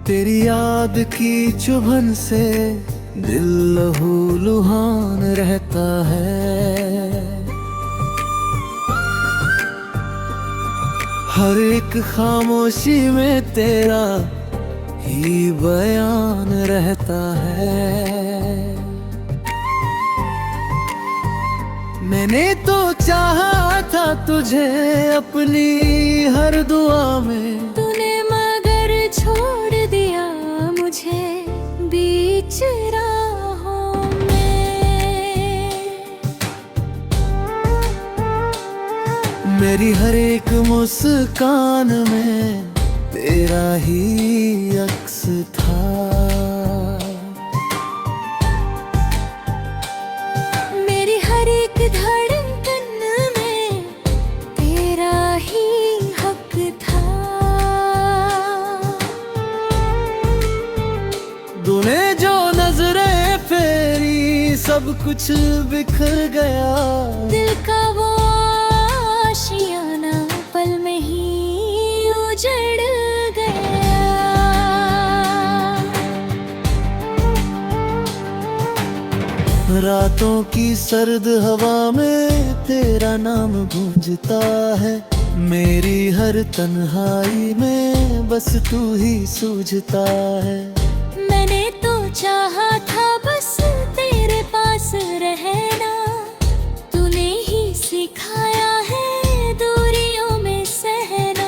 तेरी याद की चुभन से दिल लहूलुहान रहता है। हर एक खामोशी में तेरा ही बयान रहता है। मैंने तो चाहा था तुझे अपनी हर दुआ में, तूने मगर छोड़ दिया मुझे बीच राहों में। मेरी हर एक मुस्कान में तेरा ही अक्स था। मेरी हर एक धड़कन में तेरा ही हक था। तूने जो नजरें फेरी सब कुछ बिखर गया। दिल का वो आशियाना पल में ही उजड़ गया। रातों की सर्द हवा में तेरा नाम गूंजता है। मेरी हर तन्हाई में बस तू ही सूझता है। मैंने तो चाहा था बस तेरे पास रहना, तूने ही सिखाया है दूरियों में सहना।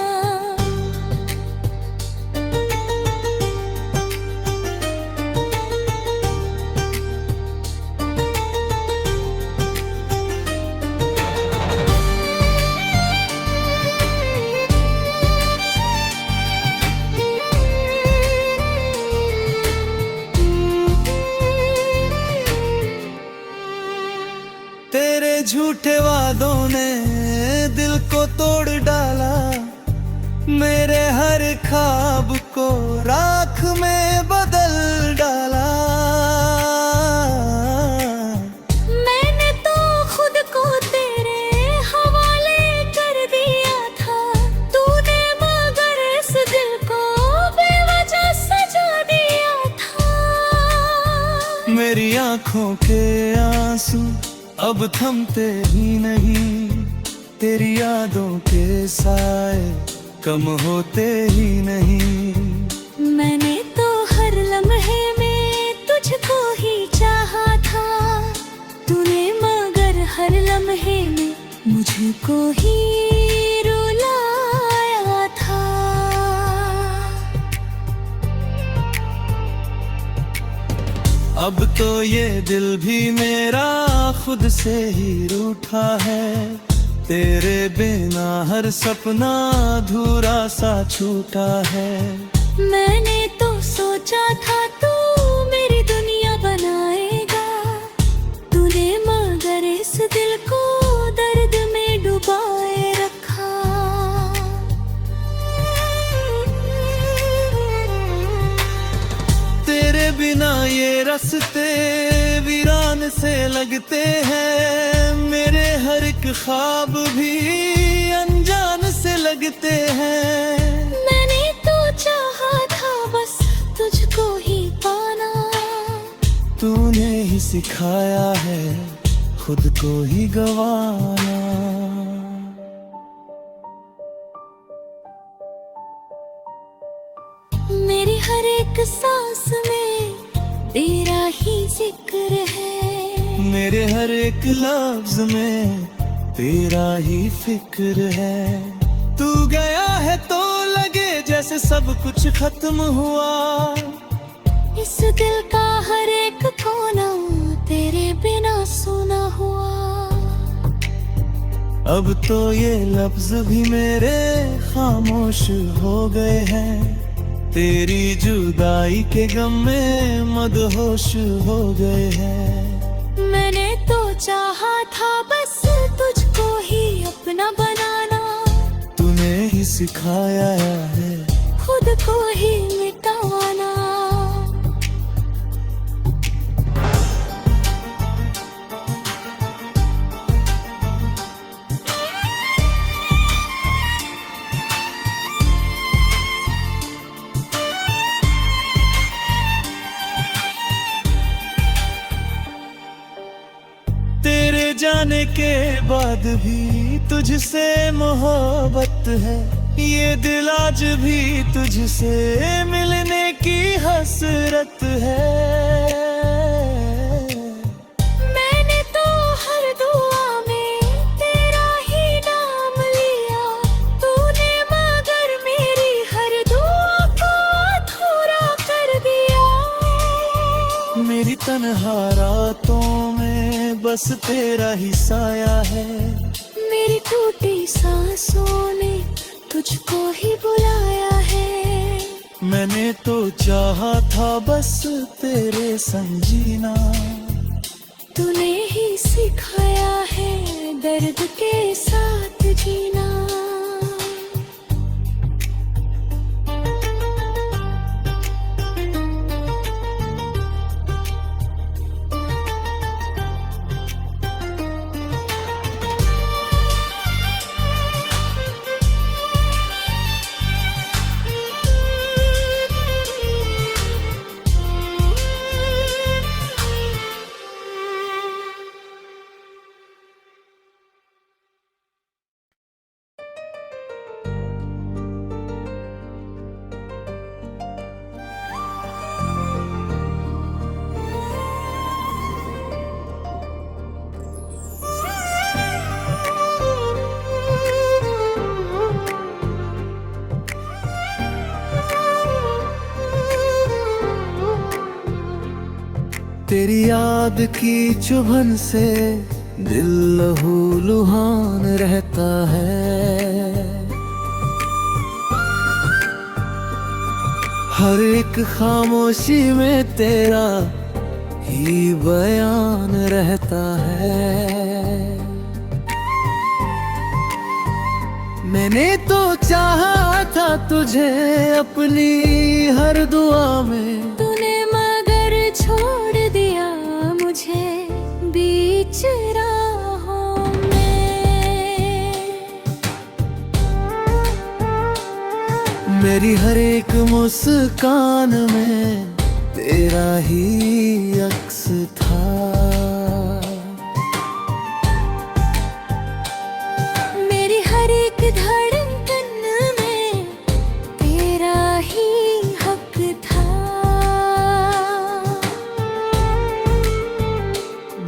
तेरे झूठे वादों ने दिल को तोड़ डाला। मेरे हर ख्वाब को राख में बदल डाला। मैंने तो खुद को तेरे हवाले कर दिया था, तूने मगर इस दिल को बेवजह सजा दिया था। मेरी आंखों के आंसू अब थमते ही नहीं। तेरी यादों के साए कम होते ही नहीं। मैंने तो हर लम्हे में तुझको ही चाहा था, तूने मगर हर लम्हे में मुझको ही रुलाया था। अब तो ये दिल भी मेरा खुद से ही रूठा है। तेरे बिना हर सपना अधूरा सा छूटा है। मैंने तो सोचा था तू मेरी दुनिया बनाएगा, तूने मगर इस दिल को दर्द में डुबाए रखा। तेरे बिना ये रास्ते वीरान से लगते हैं। मेरे हर एक ख्वाब भी अनजान से लगते हैं। मैंने तो चाहा था बस तुझको ही पाना, तूने ही सिखाया है खुद को ही गवाना। मेरी हर एक सांस में तेरा ही जिक्र है। मेरे हर एक लफ्ज में तेरा ही फिक्र है। तू गया है तो लगे जैसे सब कुछ खत्म हुआ। इस दिल का हर एक कोना तेरे बिना सुना हुआ। अब तो ये लफ्ज भी मेरे खामोश हो गए हैं। तेरी जुदाई के गम में मदहोश हो गए हैं। मैंने तो चाहा था बस तुझको ही अपना बनाना, तूने ही सिखाया है खुद को ही मिटाना। तेरे जाने के बाद भी तुझसे मोहब्बत है, ये दिल आज भी तुझसे मिलने की हसरत है। मैंने तो हर दुआ में तेरा ही नाम लिया, तूने मगर मेरी हर दुआ को अधूरा कर दिया। मेरी तन्हा रातों में बस तेरा ही साया है, मेरी टूटी सांसों ने तुझको ही बुलाया है। मैंने तो चाहा था बस तेरे संग जीना, तूने ही सिखाया है दर्द के साथ जीना। तेरी याद की चुभन से दिल लहूलुहान रहता है, हर एक खामोशी में तेरा ही बयान रहता है। मैंने तो चाहा था तुझे अपनी हर दुआ में, तूने मगर छोड़ दिया मुझे बीच राहों में। मेरी हर एक मुस्कान में तेरा ही अक्स था, मेरी हर एक धड़कन में तेरा ही हक था।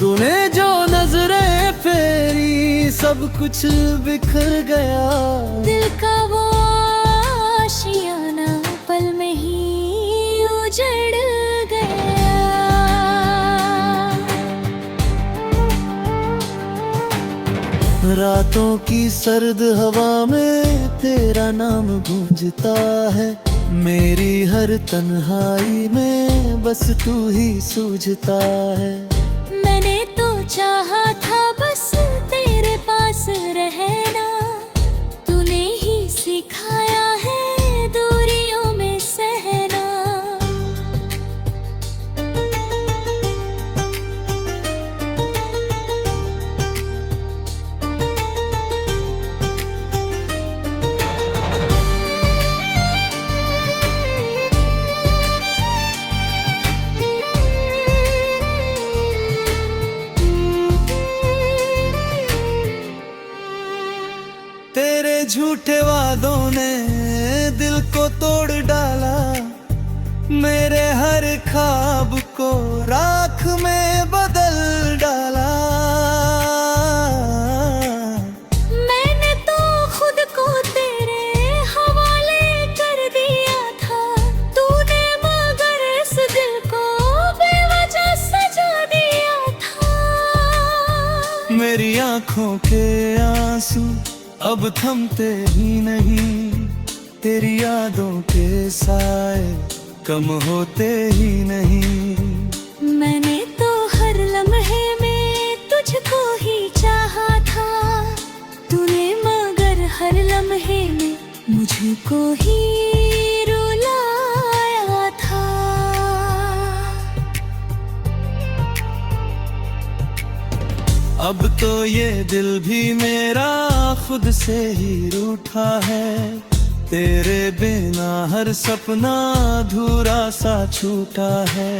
तूने जो नजरें फेरी सब कुछ बिखर गया, दिल का वो आशियाना पल में ही उजड़ गया। रातों की सर्द हवा में तेरा नाम गूंजता है, मेरी हर तन्हाई में बस तू ही सूझता है। मैंने तो चाहा था बस तेरे पास रहना, तूने ही सिखाया है दूरियों में सहना। तेरे झूठे वादों ने दिल को तोड़ डाला, मेरे हर ख्वाब को राख में बदल डाला। मैंने तो खुद को तेरे हवाले कर दिया था, तूने मगर इस दिल को बेवजह सजा दिया था। मेरी आंखों के आंसू अब थमते ही नहीं, तेरी यादों के साए कम होते ही नहीं। मैंने तो हर लम्हे में तुझको ही चाहा था, तूने मगर हर लम्हे में मुझको ही रुलाया था। अब तो ये दिल भी मेरा खुद से ही रूठा है, तेरे बिना हर सपना अधूरा सा छूटा है।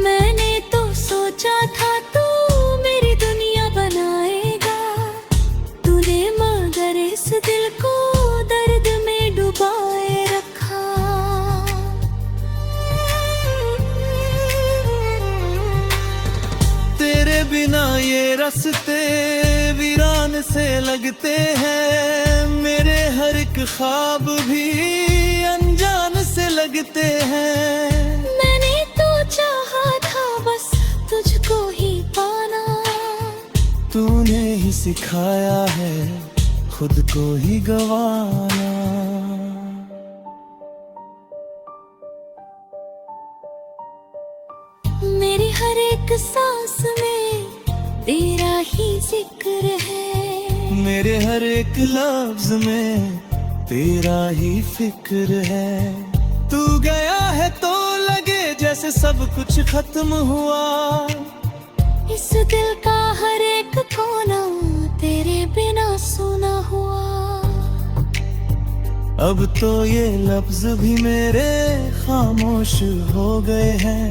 मैंने तो सोचा था तू मेरी दुनिया बना रिश्ते वीरान से लगते हैं, मेरे हर एक ख्वाब भी अनजान से लगते हैं। मैंने तो चाहा था बस तुझको ही पाना, तूने ही सिखाया है खुद को ही गवाना। मेरी हर एक सांस में तेरा ही जिक्र है, मेरे हर एक लफ्ज में तेरा ही फिक्र है। तू गया है तो लगे जैसे सब कुछ खत्म हुआ, इस दिल का हर एक कोना तेरे बिना सुना हुआ। अब तो ये लफ्ज भी मेरे खामोश हो गए हैं,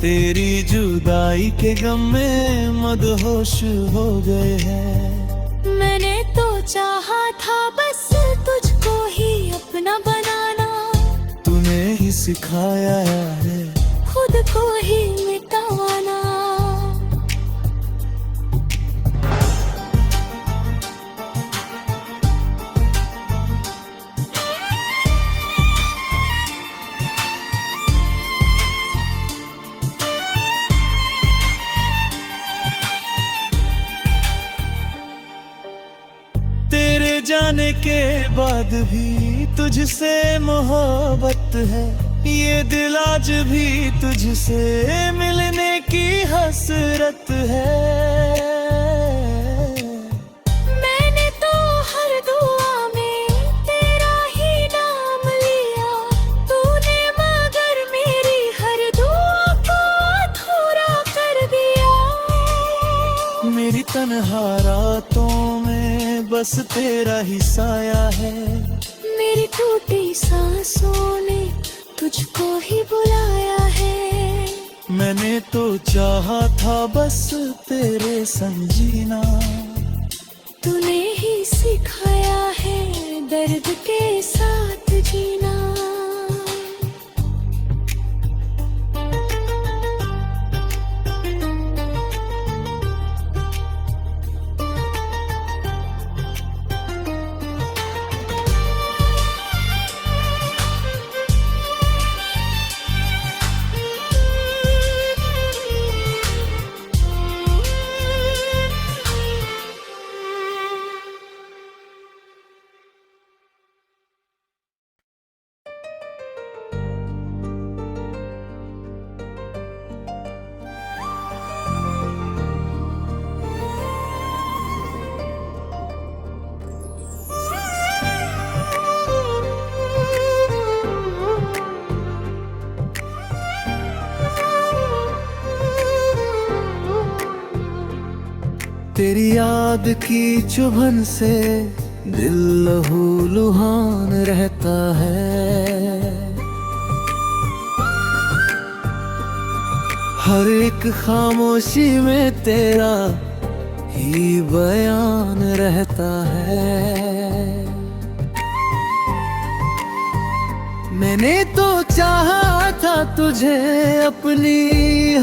तेरी जुदाई के गम में मदहोश हो गए हैं। मैंने तो चाहा था बस तुझको ही अपना बनाना, तूने ही सिखाया है खुद को ही मिटाना। तेरे जाने के बाद भी तुझसे मोहब्बत है, ये दिल आज भी तुझसे मिलने की हसरत है। मैंने तो हर दुआ में तेरा ही नाम लिया, तूने मगर मेरी हर दुआ को अधूरा कर दिया। मेरी तन्हा रातों में बस तेरा ही साया है, मेरी टूटी सांसों ने तुझको ही बुलाया है। मैंने तो चाहा था बस तेरे संग जीना, तूने ही सिखाया है दर्द के साथ जीना। तेरी याद की चुभन से दिल लहूलुहान रहता है, हर एक खामोशी में तेरा ही बयान रहता है। मैंने तो चाहा था तुझे अपनी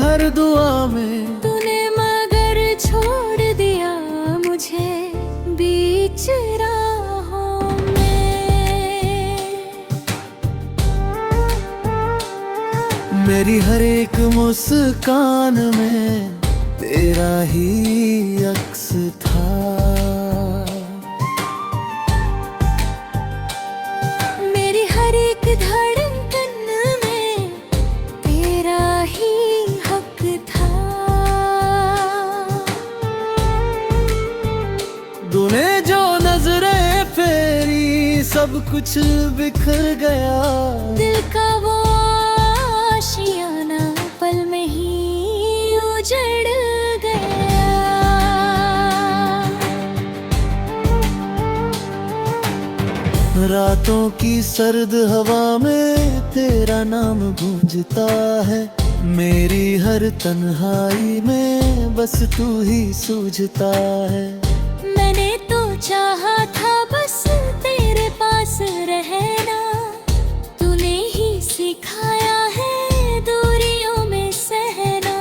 हर दुआ में, तूने मगर छोड़ दिया मुझे बीच राहों में। मेरी हर एक मुस्कान में तेरा ही अक्स था, मेरी हर एक धड़कन में तेरा ही हक था। तूने जो नजरें फेरी सब कुछ बिखर गया, दिल का वो आशियाना पल में ही उजड़ गया। रातों की सर्द हवा में तेरा नाम गूंजता है, मेरी हर तन्हाई में बस तू ही सूझता है। मैंने तो चाहा था बस तेरे पास रहना, तूने ही सिखाया है दूरियों में सहना।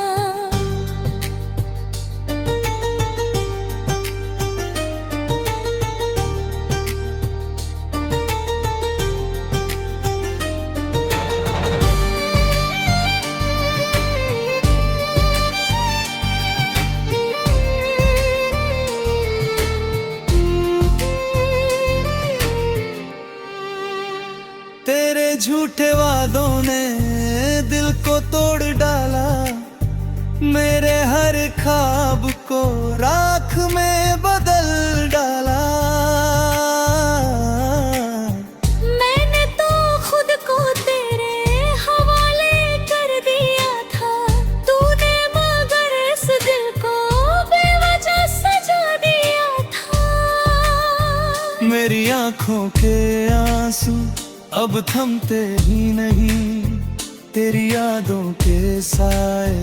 झूठे वादों ने दिल को तोड़ डाला, मेरे हर ख्वाब को राख में बदल डाला। मैंने तो खुद को तेरे हवाले कर दिया था, तूने मगर इस दिल को बेवजह सजा दिया था। मेरी आंखों के आंसू अब थमते ही नहीं, तेरी यादों के साए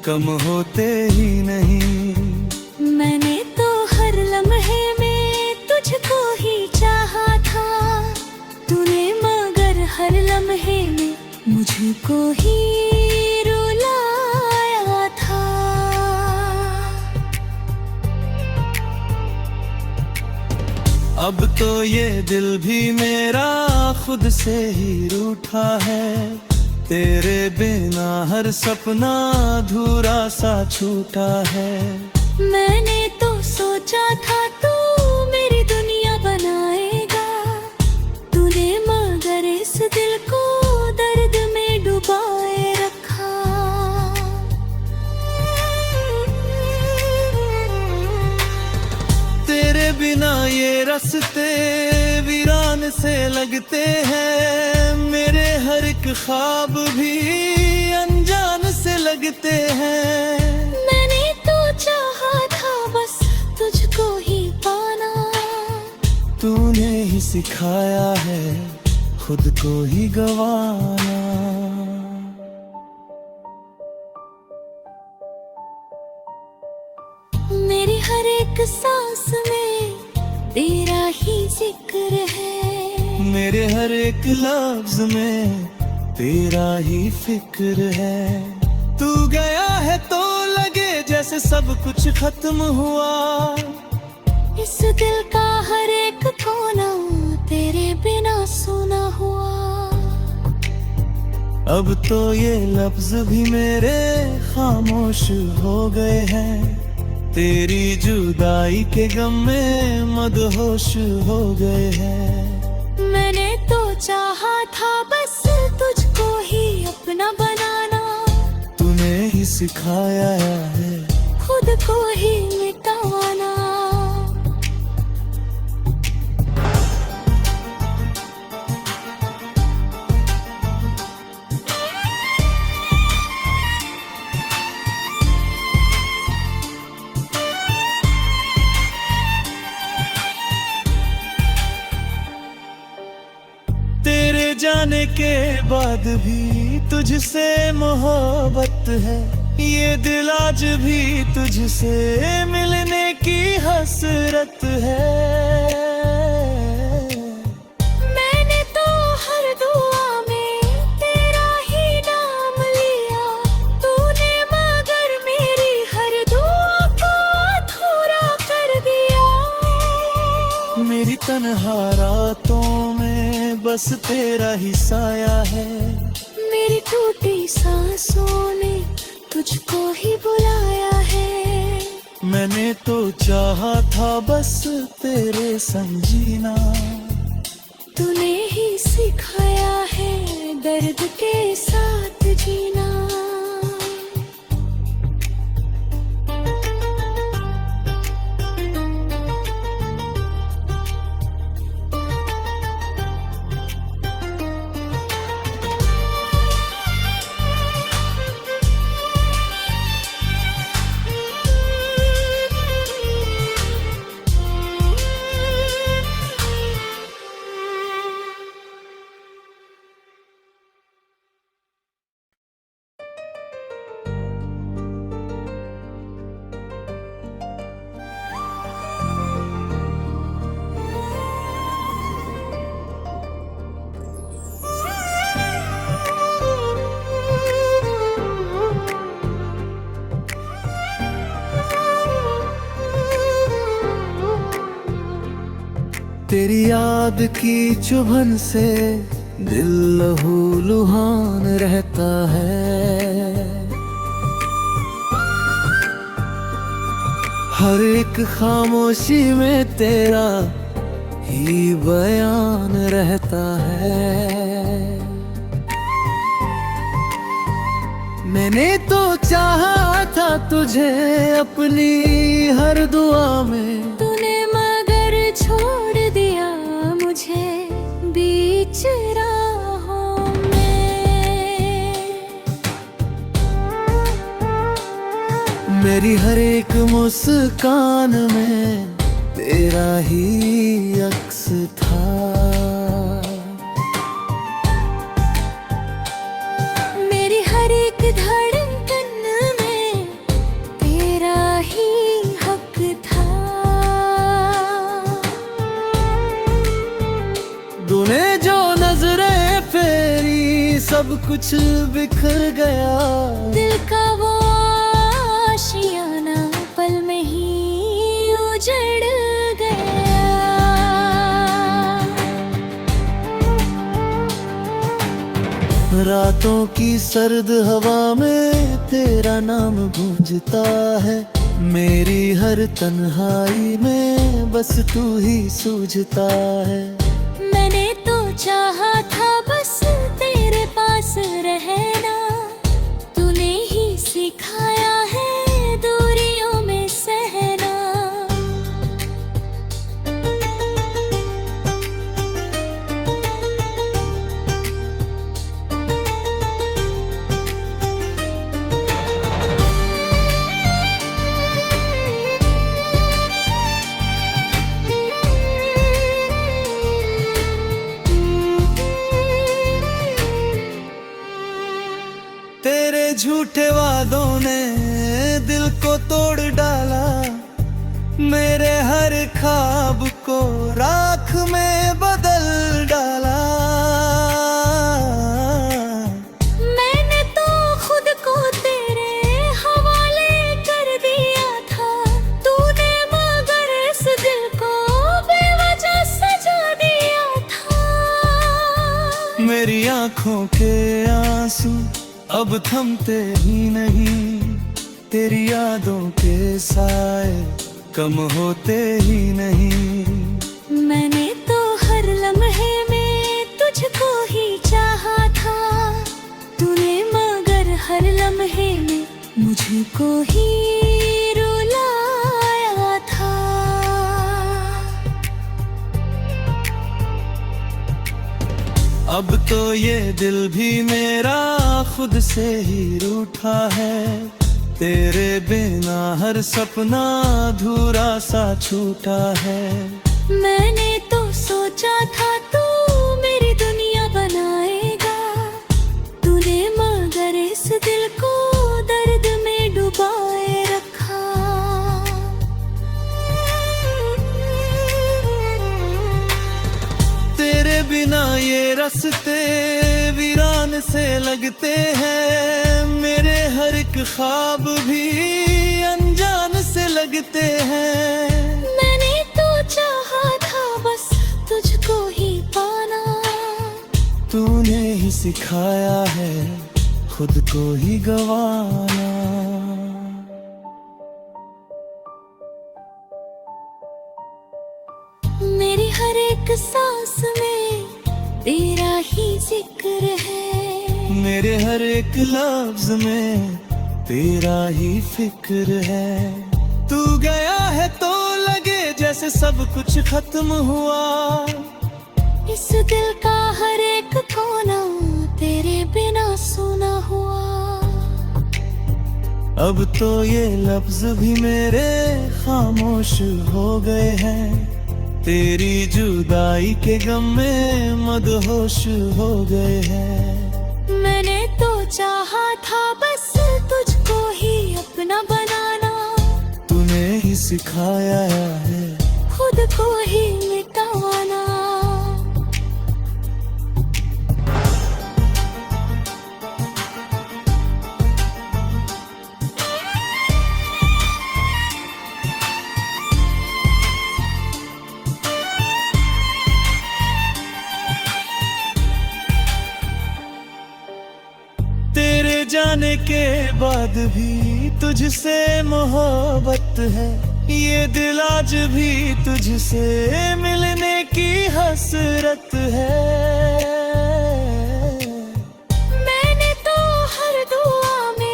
कम होते ही नहीं। मैंने तो हर लम्हे में तुझको ही चाहा था, तूने मगर हर लम्हे में मुझको ही रुलाया था। अब तो ये दिल भी मेरा खुद से ही रूठा है, तेरे बिना हर सपना अधूरा सा छूटा है। मैंने तो सोचा था तू मेरी दुनिया बनाएगा, तूने मगर इस दिल को दर्द में डुबाए रखा। तेरे बिना ये रास्ते वीरान से लगते हैं, मेरे हर एक ख्वाब भी अनजान से लगते हैं। मैंने तो चाहा था बस तुझको ही पाना, तूने ही सिखाया है खुद को ही गवाना। मेरी हर एक सांस में तेरा ही जिक्र है, मेरे हर एक लफ्ज में तेरा ही फिक्र है। तू गया है तो लगे जैसे सब कुछ खत्म हुआ, इस दिल का हर एक कोना तेरे बिना सुना हुआ। अब तो ये लफ्ज भी मेरे खामोश हो गए हैं, तेरी जुदाई के गम में मदहोश हो गए हैं। मैंने तो चाहा था बस तुझको ही अपना बनाना, तूने ही सिखाया है खुद को ही मिटाना। तेरे जाने के बाद भी तुझसे मोहब्बत है, ये दिल आज भी तुझसे मिलने की हसरत है। मैंने तो हर दुआ में तेरा ही नाम लिया, तूने मगर मेरी हर दुआ को अधूरा कर दिया। मेरी तन्हा रातों में बस तेरा ही साया है, मेरी टूटी सांसों ने तुझको ही बुलाया है। मैंने तो चाहा था बस तेरे संग जीना, तूने ही सिखाया है दर्द के साथ जीना। तेरी याद की चुभन से दिल लहू लुहान रहता है। हर एक खामोशी में तेरा ही बयान रहता है। मैंने तो चाहा था तुझे अपनी हर दुआ में, तूने मगर छोड़ दिया मुझे बीच राहों में। मेरी हर एक मुस्कान में तेरा ही अक्स था। मेरी हर एक धड़कन में तेरा ही हक था। तूने जो नजरें फेरी सब कुछ बिखर गया। दिल का वो आशियाना पल में ही उजड़ गया। रातों की सर्द हवा में तेरा नाम गूंजता है। मेरी हर तन्हाई में बस तू ही सूझता है। मैंने तो चाहा था बस तेरे पास रहना, तूने ही सिखाया है दूरियों में सहना। तेरे झूठे वादों ने दिल को तोड़ डाला। मेरे हर ख्वाब को राख में बदल डाला। मैंने तो खुद को तेरे हवाले कर दिया था, तूने मगर इस दिल को बेवजह सजा दिया था। मेरी आंखों के आंसू अब थमते ही नहीं। तेरी यादों के साए कम होते ही नहीं। मैंने तो हर लम्हे में तुझको ही चाहा था, तूने मगर हर लम्हे में मुझको ही रुलाया था। अब तो ये दिल भी मेरा खुद से ही रूठा है। तेरे बिना हर सपना अधूरा सा छूटा है। मैंने तो सोचा था तू मेरी दुनिया बनाएगा, तूने मगर इस दिल को दर्द में डुबाए रखा। तेरे बिना ये रास्ते वीरान से लगते हैं। मेरे हर एक ख्वाब भी अनजान से लगते हैं। मैंने तो चाहा था बस तुझको ही पाना, तूने ही सिखाया है खुद को ही गवाना। मेरी हर एक सांस में तेरा ही जिक्र है। मेरे हर एक लफ्ज में तेरा ही फिक्र है। तू गया है तो लगे जैसे सब कुछ खत्म हुआ। इस दिल का हर एक कोना तेरे बिना सुना हुआ। अब तो ये लफ्ज भी मेरे खामोश हो गए हैं। तेरी जुदाई के गम में मदहोश हो गए हैं। मैंने तो चाहा था बस तुझको ही अपना बनाना, तूने ही सिखाया है खुद को ही मिटाना। तेरे जाने के बाद भी तुझसे मोहब्बत है। ये दिल आज भी तुझसे मिलने की हसरत है। मैंने तो हर दुआ में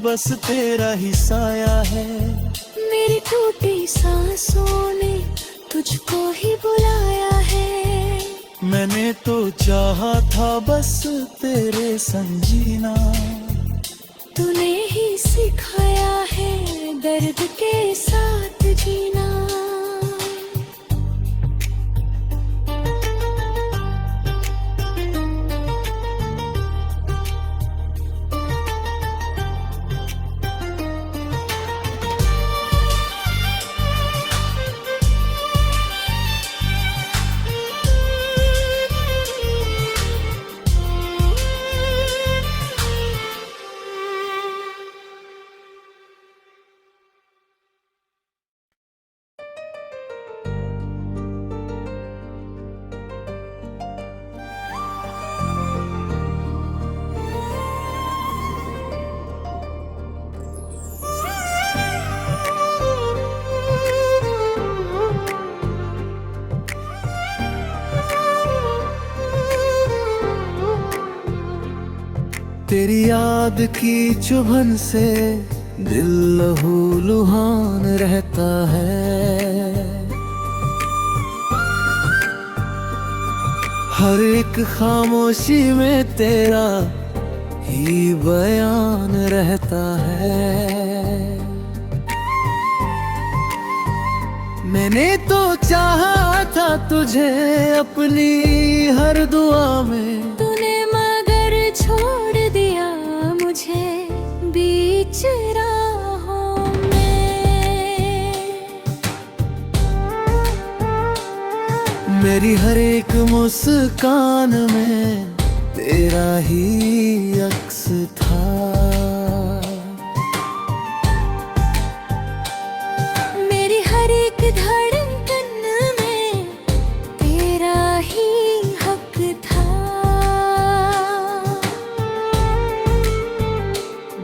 बस तेरा ही साया है। मेरी टूटी सांसों ने तुझको ही बुलाया है। मैंने तो चाहा था बस तेरे संग जीना, तूने ही सिखाया है दर्द के साथ जीना। तेरी याद की चुभन से दिल लहूलुहान रहता है। हर एक खामोशी में तेरा ही बयान रहता है। मैंने तो चाहा था तुझे अपनी हर दुआ में, तूने मगर छोड़ दिया मुझे बीच राहों में। मेरी हर एक मुस्कान में तेरा ही अक्स था। मेरी हर एक धड़कन में तेरा ही हक था।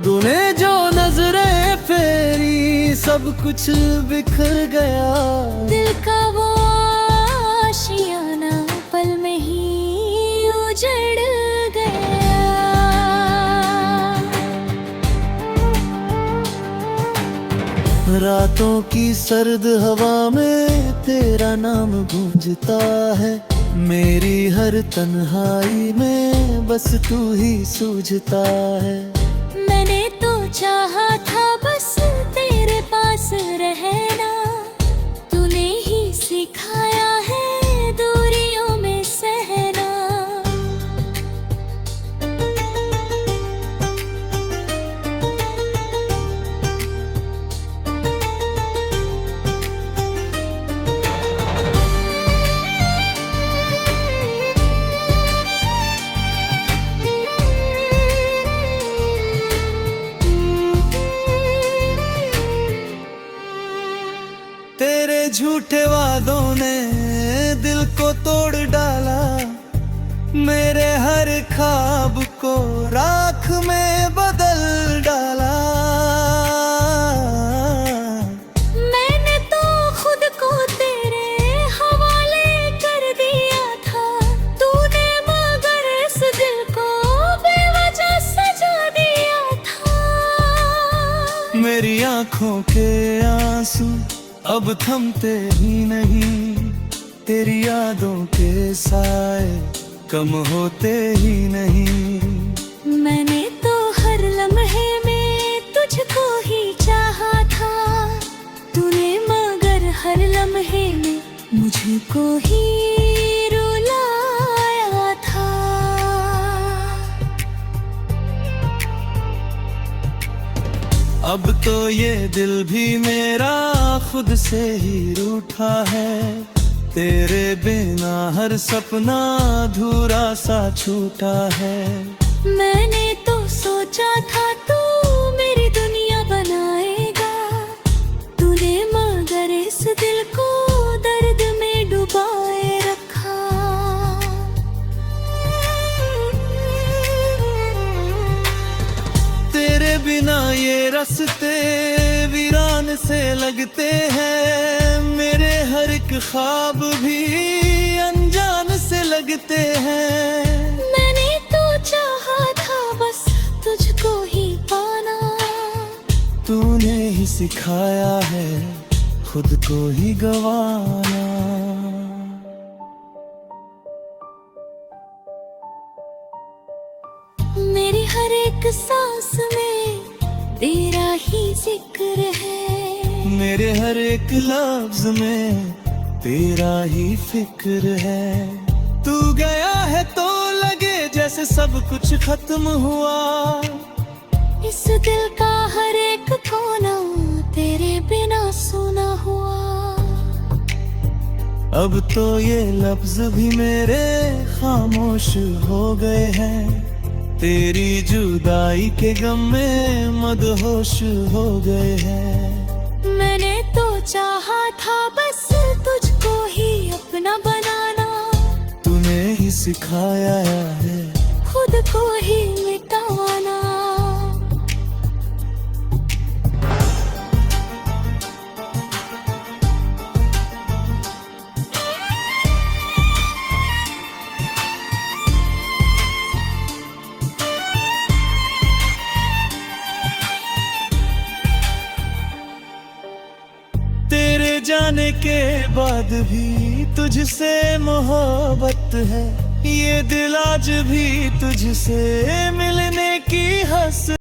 तूने जो नजरें फेरी सब कुछ बिखर गया। दिल का वो आशियाना पल में ही उजड़ गया। रातों की सर्द हवा में तेरा नाम गूंजता है। मेरी हर तन्हाई में बस तू ही सूझता है। मैंने तो चाहा था बस तेरे पास रहना, तूने ही सिखाया है दूरियों में सहना। तेरे झूठे वादों ने दिल को तोड़ डाला। मेरे हर ख्वाब को राख में बदल डाला। मैंने तो खुद को तेरे हवाले कर दिया था। तूने मगर इस दिल को बेवजह सजा दिया था। मेरी आंखों के आंसू अब थमते ही नहीं। तेरी यादों के साए कम होते ही नहीं। मैंने तो हर लम्हे में तुझको ही चाहा था। तूने मगर हर लम्हे में मुझको ही रुलाया था। अब तो ये दिल भी मेरा खुद से ही रूठा है। तेरे बिना हर सपना अधूरा सा छूटा है। मैंने तो सोचा था तू मेरी दुनिया बनाएगा। तूने मगर इस दिल को दर्द में डुबाए रखा। तेरे बिना ये रास्ते वीरान से लगते हैं। मेरे हर एक ख्वाब भी अनजान से लगते हैं। मैंने तो चाहा था बस तुझको ही पाना। सिखाया है खुद को ही गवाना। मेरी हर एक सांस में तेरा ही जिक्र है, मेरे हर एक लफ्ज में तेरा ही फिक्र है। तू गया है तो लगे जैसे सब कुछ खत्म हुआ। इस दिल का हर एक कोना तेरे बिना सुना हुआ। अब तो ये लफ्ज भी मेरे खामोश हो गए हैं। तेरी जुदाई के गम में मदहोश हो गए हैं। मैंने तो चाहा था बस तुझको ही अपना बनाना। तूने ही सिखाया है खुद को ही मिटाना। तेरे जाने के बाद भी तुझसे मोहब्बत है। ये दिल आज भी तुझसे मिलने की हस